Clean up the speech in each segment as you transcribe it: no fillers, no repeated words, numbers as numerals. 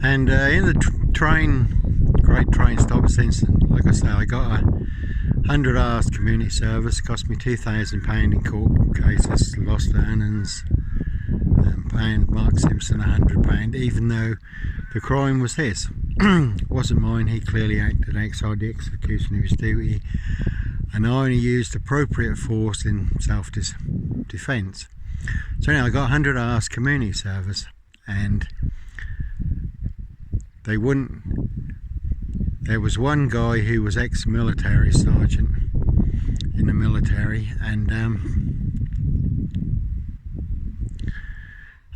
And in the great train stop since, like I say, I got a 100 hours community service, cost me £2,000 in court cases, lost earnings, paying Mark Simpson £100, even though the crime was his. It wasn't mine. He clearly acted outside the execution of his duty, and I only used appropriate force in self-defence. So anyway, I got 100 hours community service, and they wouldn't. There was one guy who was ex-military sergeant in the military, and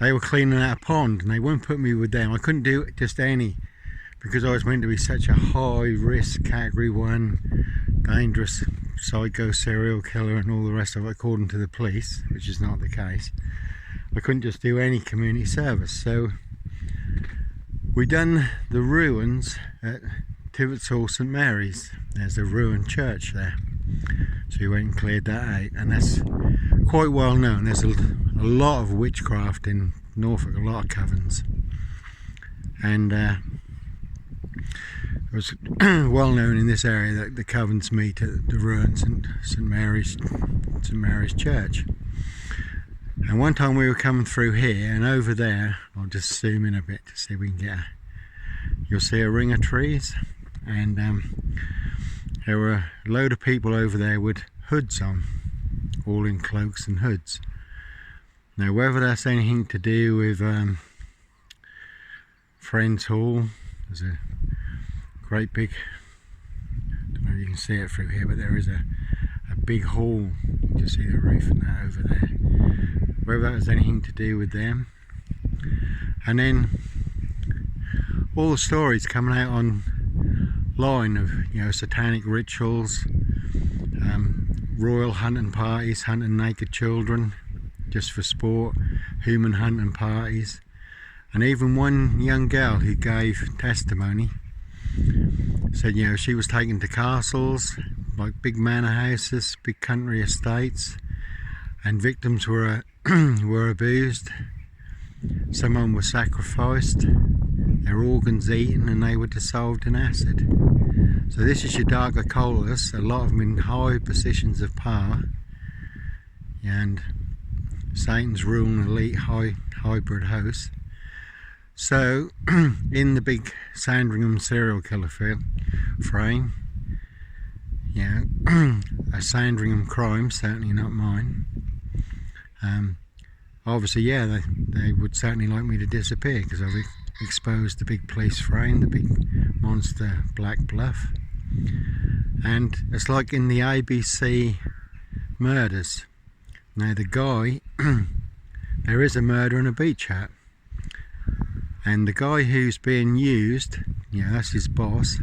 they were cleaning out a pond, and they wouldn't put me with them. I couldn't do just any, because I was meant to be such a high risk category 1 dangerous psycho serial killer and all the rest of it, according to the police, which is not the case. I couldn't just do any community service. So we done the ruins at Tivert's Hall, St Mary's. There's a ruined church there, so we went and cleared that out, and that's quite well known. There's a lot of witchcraft in Norfolk, a lot of covens, and it was well known in this area that the covens meet at the ruins and St Mary's Church. And one time we were coming through here, and over there, I'll just zoom in a bit to see if we can get you'll see a ring of trees, and there were a load of people over there with hoods on, all in cloaks and hoods. Now, whether that's anything to do with Friends Hall, there's a great big, I don't know if you can see it through here, but there is a big hall. You can just see the roof and that over there. Whether that has anything to do with them. And then all the stories coming out online of, satanic rituals, royal hunting parties, hunting naked children just for sport, human hunting parties, and even one young girl who gave testimony said, she was taken to castles, like big manor houses, big country estates, and victims were abused. Someone was sacrificed, their organs eaten, and they were dissolved in acid. So this is your dark occultists, a lot of them in high positions of power, and Satan's ruling elite hybrid host. So in the big Sandringham serial killer frame, a Sandringham crime, certainly not mine. Obviously, they would certainly like me to disappear, because I've exposed the big police frame, the big monster black bluff. And it's like in the ABC murders. Now the guy, there is a murder in a beach hut, and the guy who's being used, that's his boss,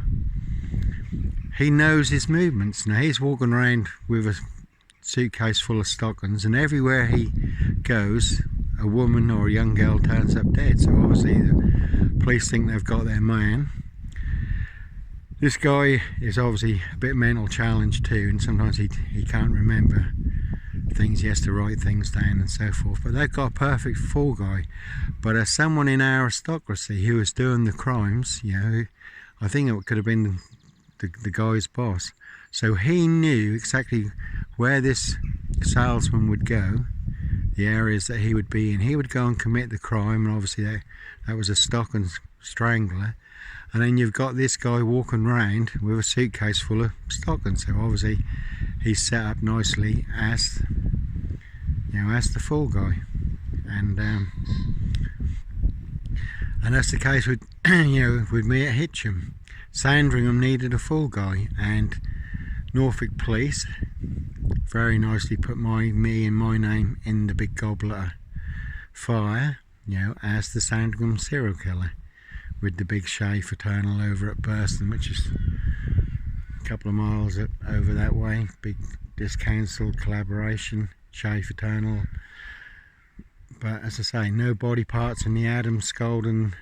he knows his movements. Now he's walking around with a suitcase full of stockings, and everywhere he goes, a woman or a young girl turns up dead. So obviously the police think they've got their man. This guy is obviously a bit mental challenged too, and sometimes he can't remember things, he has to write things down and so forth. But they've got a perfect fall guy. But as someone in aristocracy who was doing the crimes, I think it could have been the guy's boss. So he knew exactly where this salesman would go, the areas that he would be in. He would go and commit the crime, and obviously that was a stocking strangler. And then you've got this guy walking around with a suitcase full of stockings. So obviously he's set up nicely as the fall guy. And that's the case with with me at Hitcham. Sandringham needed a fall guy, and Norfolk Police very nicely put me and my name in the big goblet fire, as the Sandringham serial killer, with the big Shea Fraternal over at Burston, which is a couple of miles over that way. Big discouncil collaboration, Shea Fraternal. But as I say, no body parts in the Adam Scolden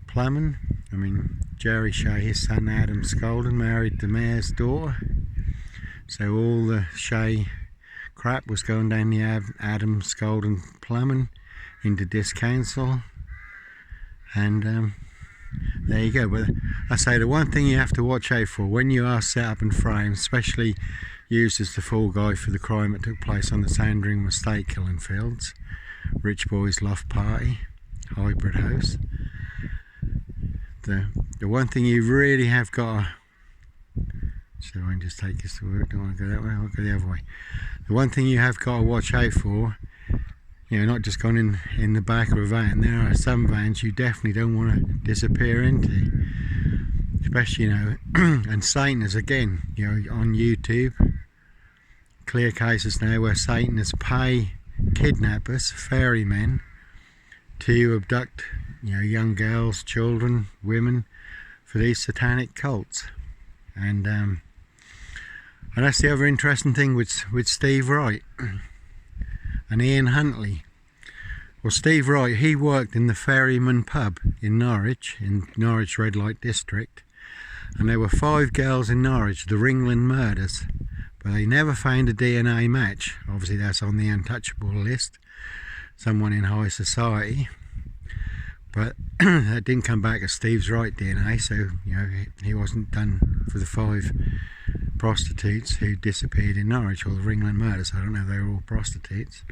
plumbing. I mean, Jerry Shea, his son Adam Scolden, married the mayor's daughter. So all the Shea crap was going down the Adam Scolden plumbing into discouncil. And there you go. But I say the one thing you have to watch out for when you are set up and framed, especially used as the fall guy for the crime that took place on the Sandringham estate killing fields, Rich Boy's Loft Party, Hybrid House. The one thing you really have got to, so I can just take this to work, don't want to go that way, I'll go the other way. The one thing you have got to watch out for, you know, not just going in the back of a van. There are some vans you definitely don't want to disappear into, especially, you know, and Satanists again, you know, on YouTube, clear cases now where Satanists pay kidnappers, ferrymen, to abduct, you know, young girls, children, women for these satanic cults. And that's the other interesting thing with Steve Wright and Ian Huntley. Well, Steve Wright, he worked in the Ferryman pub in Norwich Red Light District, and there were 5 girls in Norwich, the Ringland murders, but they never found a DNA match. Obviously that's on the untouchable list, someone in high society, but that didn't come back as Steve's Wright DNA, so, you know, he wasn't done for the 5 prostitutes who disappeared in Norwich, or the Ringland murders. I don't know if they were all prostitutes.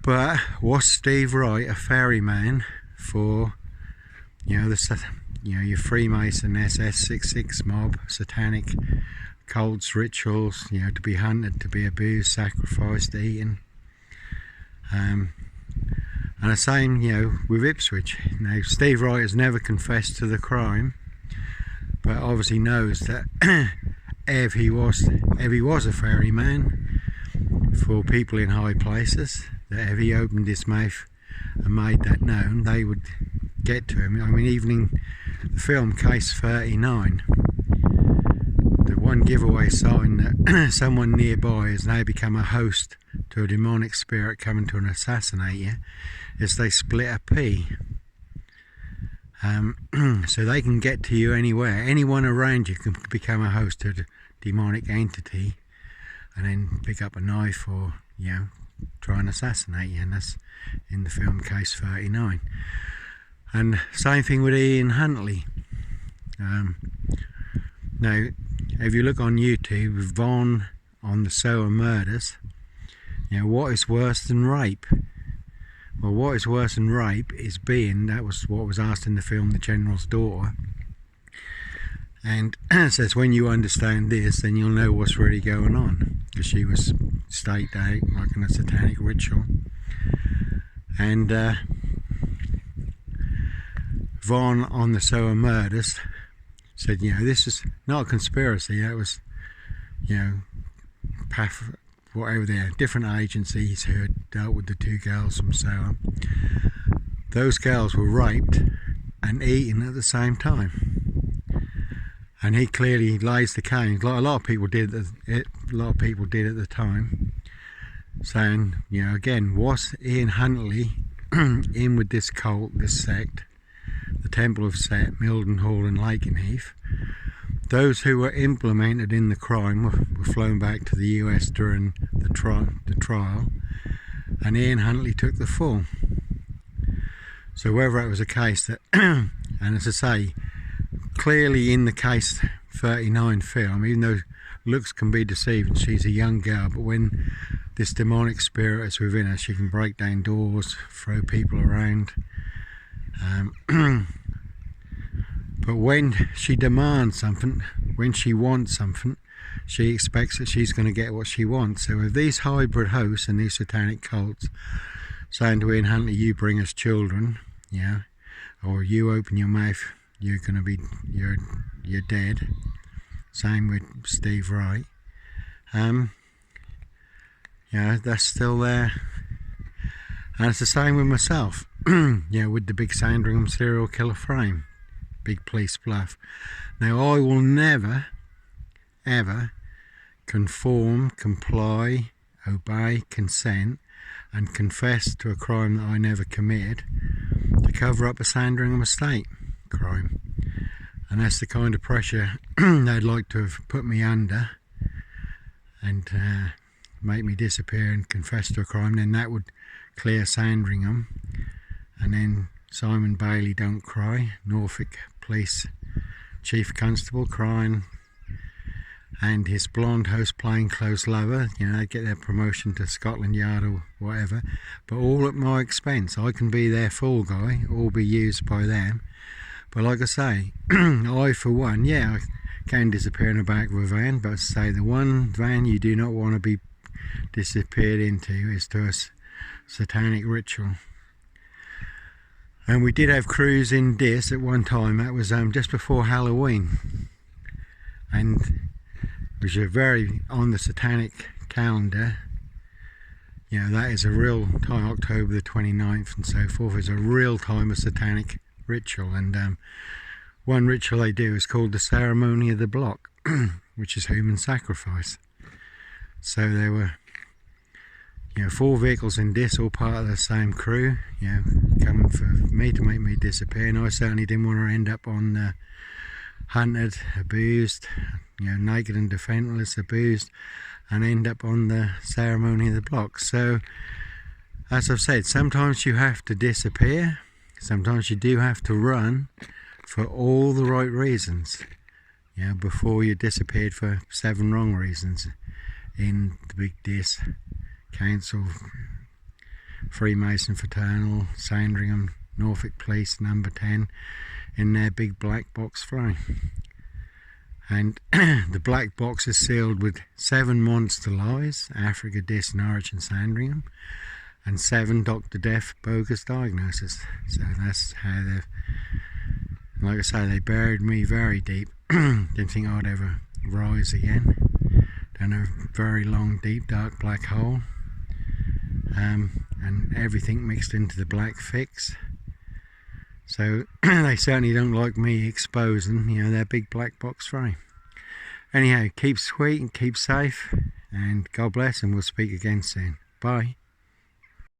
But was Steve Wright a ferryman for, you know, your Freemason SS66 mob, satanic cults, rituals, you know, to be hunted, to be abused, sacrificed, eaten? And the same, you know, with Ipswich. Now, Steve Wright has never confessed to the crime, but obviously knows that if he was a ferryman for people in high places, that if he opened his mouth and made that known, they would get to him. I mean, even in the film Case 39, the one giveaway sign that someone nearby has now become a host to a demonic spirit coming to assassinate you is they split a P. So they can get to you anywhere. Anyone around you can become a host to the demonic entity and then pick up a knife or, you know, try and assassinate you, and that's in the film Case 39. And same thing with Ian Huntley. Now, if you look on YouTube, Vaughan on the Sower murders, you know, what is worse than rape? Well, what is worse than rape is being, that was what was asked in the film The General's Daughter, and it says when you understand this, then you'll know what's really going on, because she was staked out like in a satanic ritual. And Vaughan on the Sower murders said, you know, this is not a conspiracy, that was, you know, whatever they are, different agencies who had dealt with the 2 girls from Sower. Those girls were raped and eaten at the same time. And he clearly lays the case, like a lot of people did at the time, saying, you know, again, was Ian Huntley in with this cult, this sect, the Temple of Set, Mildenhall and Lakenheath? Those who were implemented in the crime were flown back to the US during the trial, and Ian Huntley took the fall. So whether it was a case that, and as I say, clearly in the Case 39 film, even though looks can be deceiving, she's a young girl, but when this demonic spirit is within her, she can break down doors, throw people around. But when she demands something, when she wants something, she expects that she's going to get what she wants. So if these hybrid hosts and these satanic cults saying to Ian Huntley, you bring us children, yeah, or you open your mouth, you're going to be, you're dead. Same with Steve Wright. Yeah, that's still there. And it's the same with myself. Yeah, with the big Sandringham serial killer frame, big police bluff. Now I will never, ever conform, comply, obey, consent, and confess to a crime that I never committed to cover up a Sandringham estate crime. And that's the kind of pressure they'd like to have put me under and make me disappear and confess to a crime. Then that would clear Sandringham, and then Simon Bailey Don't Cry, Norfolk Police Chief Constable, crying, and his blonde host plainclothes lover, you know, they get their promotion to Scotland Yard or whatever, but all at my expense. I can be their fall guy, all be used by them. But like I say, I for one, yeah, I can disappear in the back of a van, but I say the one van you do not want to be disappeared into is to a satanic ritual. And we did have crews in Dis at one time. That was just before Halloween, and which are very on the satanic calendar. You know, that is a real time, October the 29th and so forth, is a real time of satanic ritual. And one ritual they do is called the ceremony of the block, which is human sacrifice. So there were, you know, 4 vehicles in Dis, all part of the same crew, you know, coming for me to make me disappear. And I certainly didn't want to end up on hunted, abused, you know, naked and defenseless, abused, and end up on the ceremony of the block. So, as I've said, sometimes you have to disappear, sometimes you do have to run for all the right reasons. You know, before you disappeared for 7 wrong reasons in the big Dis Council, Freemason Fraternal, Sandringham, Norfolk Police number 10 in their big black box fly. And the black box is sealed with 7 monster lies, Africa, Dis, Norwich and Sandringham, and 7 Dr. Death bogus diagnoses. So that's how they've, like I say, they buried me very deep. Didn't think I'd ever rise again. Down a very long, deep, dark black hole. And everything mixed into the black fix. So they certainly don't like me exposing, you know, their big black box frame. Anyhow, keep sweet and keep safe, and God bless, and we'll speak again soon. Bye.